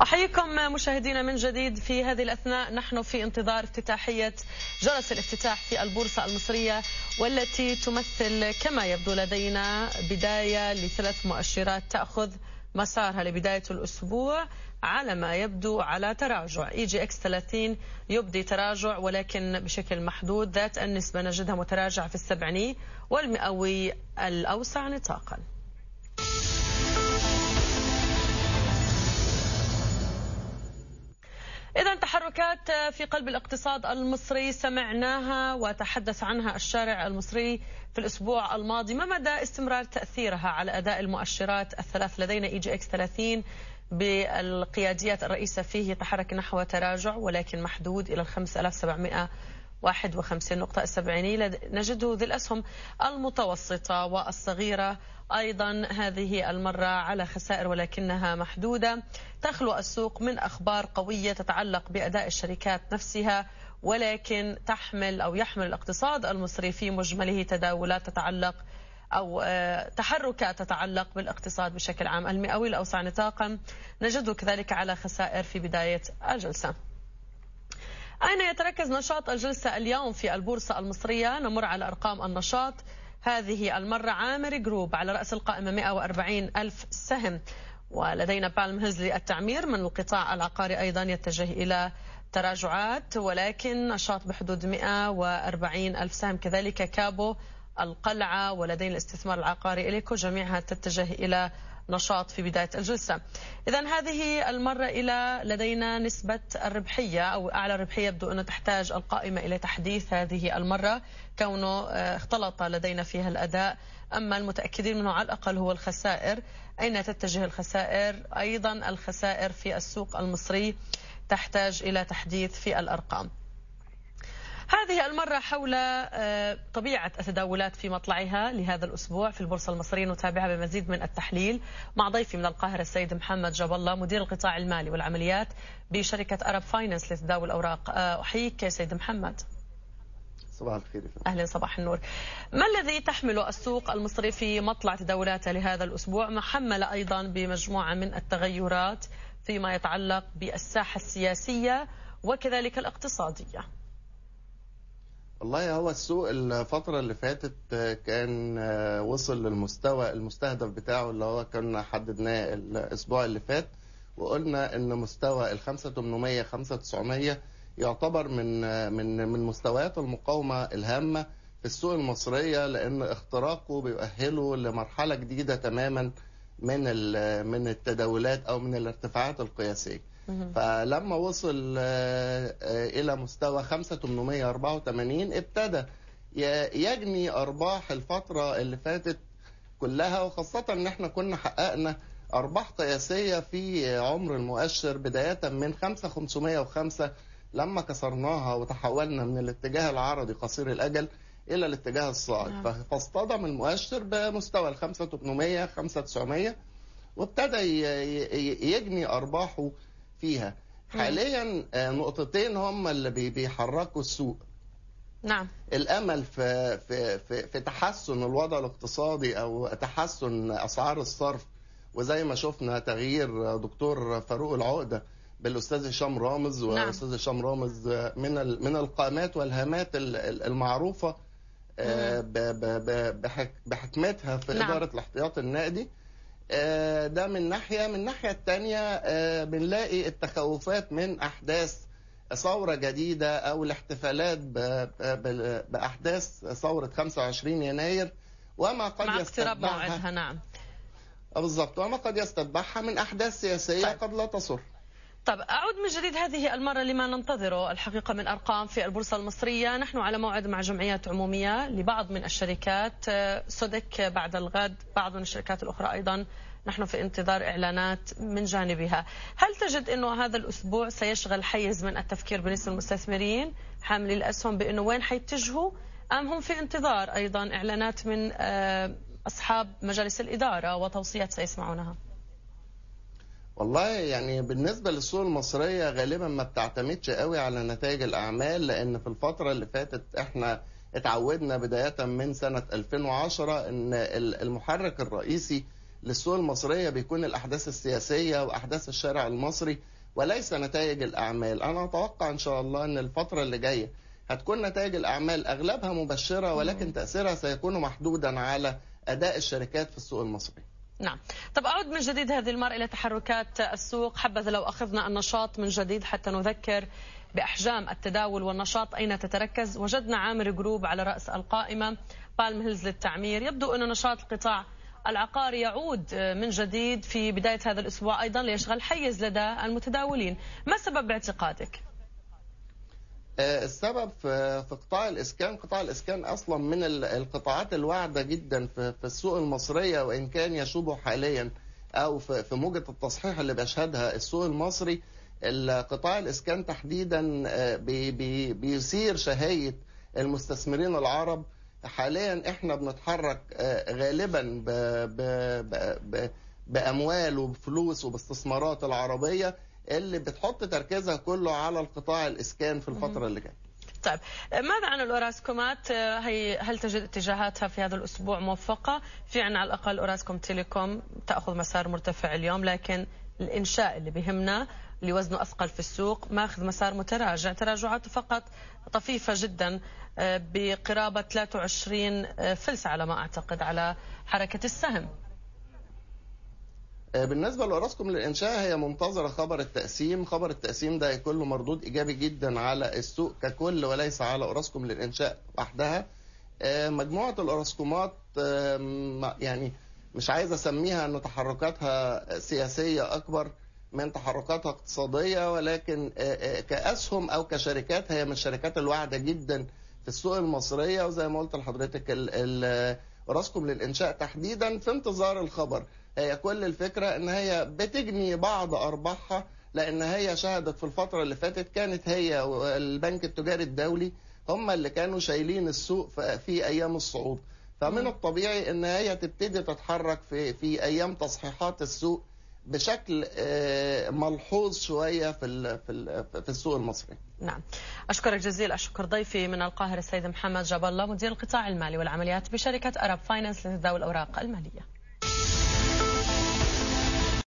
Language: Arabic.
أحييكم مشاهدينا من جديد. في هذه الأثناء نحن في انتظار افتتاحية جلسة الافتتاح في البورصة المصرية، والتي تمثل كما يبدو لدينا بداية لثلاث مؤشرات تأخذ مسارها لبداية الأسبوع على ما يبدو على تراجع. EGX 30 يبدي تراجع ولكن بشكل محدود، ذات النسبة نجدها متراجعة في السبعيني والمئوي الأوسع نطاقا. إذا تحركات في قلب الاقتصاد المصري سمعناها وتحدث عنها الشارع المصري في الأسبوع الماضي. ما مدى استمرار تأثيرها على أداء المؤشرات الثلاث؟ لدينا EGX 30 بالقياديات الرئيسة فيه يتحرك نحو تراجع ولكن محدود إلى 5751 نقطة. السبعيني نجده ذي الأسهم المتوسطة والصغيرة أيضا هذه المرة على خسائر ولكنها محدودة. تخلو السوق من أخبار قوية تتعلق بأداء الشركات نفسها، ولكن يحمل الاقتصاد المصري في مجمله تداولات تتعلق أو تحركات تتعلق بالاقتصاد بشكل عام. المئوي الأوسع نطاقا نجده كذلك على خسائر في بداية الجلسة. أين يتركز نشاط الجلسة اليوم في البورصة المصرية؟ نمر على أرقام النشاط. هذه المرة عامر جروب على رأس القائمة 140 ألف سهم، ولدينا بالم هيلز للتعمير من القطاع العقاري أيضا يتجه إلى تراجعات ولكن نشاط بحدود 140 ألف سهم، كذلك كابو القلعة ولدينا الاستثمار العقاري إليكو، جميعها تتجه إلى نشاط في بداية الجلسة. إذا هذه المرة لدينا نسبة الربحية أو أعلى ربحية يبدو أنه تحتاج القائمة إلى تحديث هذه المرة كونه اختلط لدينا فيها الأداء. أما المتأكدين منه على الأقل هو الخسائر. أين تتجه الخسائر؟ أيضا الخسائر في السوق المصري تحتاج إلى تحديث في الأرقام. هذه المرة حول طبيعة التداولات في مطلعها لهذا الأسبوع في البورصة المصرية نتابعها بمزيد من التحليل مع ضيفي من القاهرة السيد محمد جاب الله، مدير القطاع المالي والعمليات بشركة أرب فاينانس لتداول الأوراق. أحييك سيد محمد. صباح الخير. أهلا، صباح النور. ما الذي تحمله السوق المصري في مطلع تداولاته لهذا الأسبوع، محملة أيضا بمجموعة من التغيرات فيما يتعلق بالساحة السياسية وكذلك الاقتصادية؟ والله هو السوق الفترة اللي فاتت كان وصل للمستوى المستهدف بتاعه اللي هو كنا حددناه الأسبوع اللي فات، وقلنا إن مستوى 5800 5900 يعتبر من مستويات المقاومة الهامة في السوق المصرية، لأن اختراقه بيؤهله لمرحلة جديدة تماما من التداولات أو من الارتفاعات القياسية. فلما وصل إلى مستوى 5884 ابتدى يجني أرباح الفترة اللي فاتت كلها، وخاصة إن احنا كنا حققنا أرباح قياسية في عمر المؤشر بداية من 5505 لما كسرناها وتحولنا من الاتجاه العرضي قصير الأجل إلى الاتجاه الصاعد. فاصطدم المؤشر بمستوى 5800 5900 وابتدى يجني أرباحه فيها. حاليا نقطتين هم اللي بيحركوا السوق. نعم. الامل في تحسن الوضع الاقتصادي او تحسن اسعار الصرف، وزي ما شفنا تغيير دكتور فاروق العقده بالاستاذ هشام رامز. نعم. والاستاذ هشام رامز من القامات والهامات المعروفه بحكمتها في نعم. اداره الاحتياط النقدي. ده من ناحية. من الناحية التانية بنلاقي التخوفات من أحداث ثورة جديدة أو الاحتفالات بأحداث ثورة 25 يناير وما قد مع اقتراب موعدها. نعم بالضبط، وما قد يستتبعها من أحداث سياسية قد لا تصر. طب أعود من جديد هذه المرة لما ننتظره الحقيقة من أرقام في البورصة المصرية. نحن على موعد مع جمعيات عمومية لبعض من الشركات، سودك بعد الغد، بعض من الشركات الأخرى أيضا نحن في انتظار إعلانات من جانبها. هل تجد أنه هذا الأسبوع سيشغل حيز من التفكير بالنسبة للمستثمرين حاملي الأسهم بأنه وين حيتجهوا، أم هم في انتظار أيضا إعلانات من أصحاب مجالس الإدارة وتوصيات سيسمعونها؟ والله يعني بالنسبة للسوق المصرية غالبا ما بتعتمدش قوي على نتائج الأعمال، لأن في الفترة اللي فاتت احنا اتعودنا بداية من سنة 2010 ان المحرك الرئيسي للسوق المصرية بيكون الأحداث السياسية وأحداث الشارع المصري وليس نتائج الأعمال. أنا أتوقع إن شاء الله أن الفترة اللي جاية هتكون نتائج الأعمال أغلبها مبشرة، ولكن تأثيرها سيكون محدودا على أداء الشركات في السوق المصري. نعم. طب أعود من جديد هذه المرة إلى تحركات السوق. حبذا لو أخذنا النشاط من جديد حتى نذكر بأحجام التداول والنشاط أين تتركز. وجدنا عامر جروب على رأس القائمة، بالم هيلز للتعمير. يبدو أن نشاط القطاع العقاري يعود من جديد في بداية هذا الأسبوع أيضا ليشغل حيز لدى المتداولين. ما سبب باعتقادك؟ السبب في قطاع الإسكان. قطاع الإسكان أصلا من القطاعات الواعدة جدا في السوق المصرية، وإن كان يشوبه حاليا أو في موجة التصحيح اللي بيشهدها السوق المصري. قطاع الإسكان تحديدا بيثير شهية المستثمرين العرب. حاليا احنا بنتحرك غالبا بأموال وبفلوس وباستثمارات العربية اللي بتحط تركيزها كله على القطاع الإسكان في الفترة اللي جايه. طيب ماذا عن الأوراسكومات؟ هل تجد اتجاهاتها في هذا الأسبوع موفقة؟ في عنا على الأقل أوراسكوم تيليكوم تأخذ مسار مرتفع اليوم، لكن الإنشاء اللي بهمنا اللي وزنه أثقل في السوق ماخذ مسار متراجع، تراجعاته فقط طفيفة جدا بقرابة 23 فلس على ما أعتقد على حركة السهم. بالنسبة لأوراسكوم للإنشاء هي منتظرة خبر التقسيم. خبر التقسيم ده هيكون له مردود إيجابي جدا على السوق ككل وليس على أوراسكوم للإنشاء وحدها. مجموعة الأوراسكومات يعني مش عايز أسميها أن تحركاتها سياسية أكبر من تحركاتها اقتصادية، ولكن كأسهم أو كشركات هي من الشركات الواعدة جدا في السوق المصرية. وزي ما قلت لحضرتك أوراسكوم للإنشاء تحديدا في انتظار الخبر. هي كل الفكرة ان هي بتجني بعض ارباحها، لان هي شهدت في الفترة اللي فاتت كانت هي والبنك التجاري الدولي هم اللي كانوا شايلين السوق في ايام الصعود. فمن الطبيعي ان هي تبتدي تتحرك في ايام تصحيحات السوق بشكل ملحوظ شوية في السوق المصري. نعم، أشكرك جزيل الشكر. ضيفي من القاهرة السيد محمد جاب الله، مدير القطاع المالي والعمليات بشركة أرب فاينانس لتداول الأوراق المالية.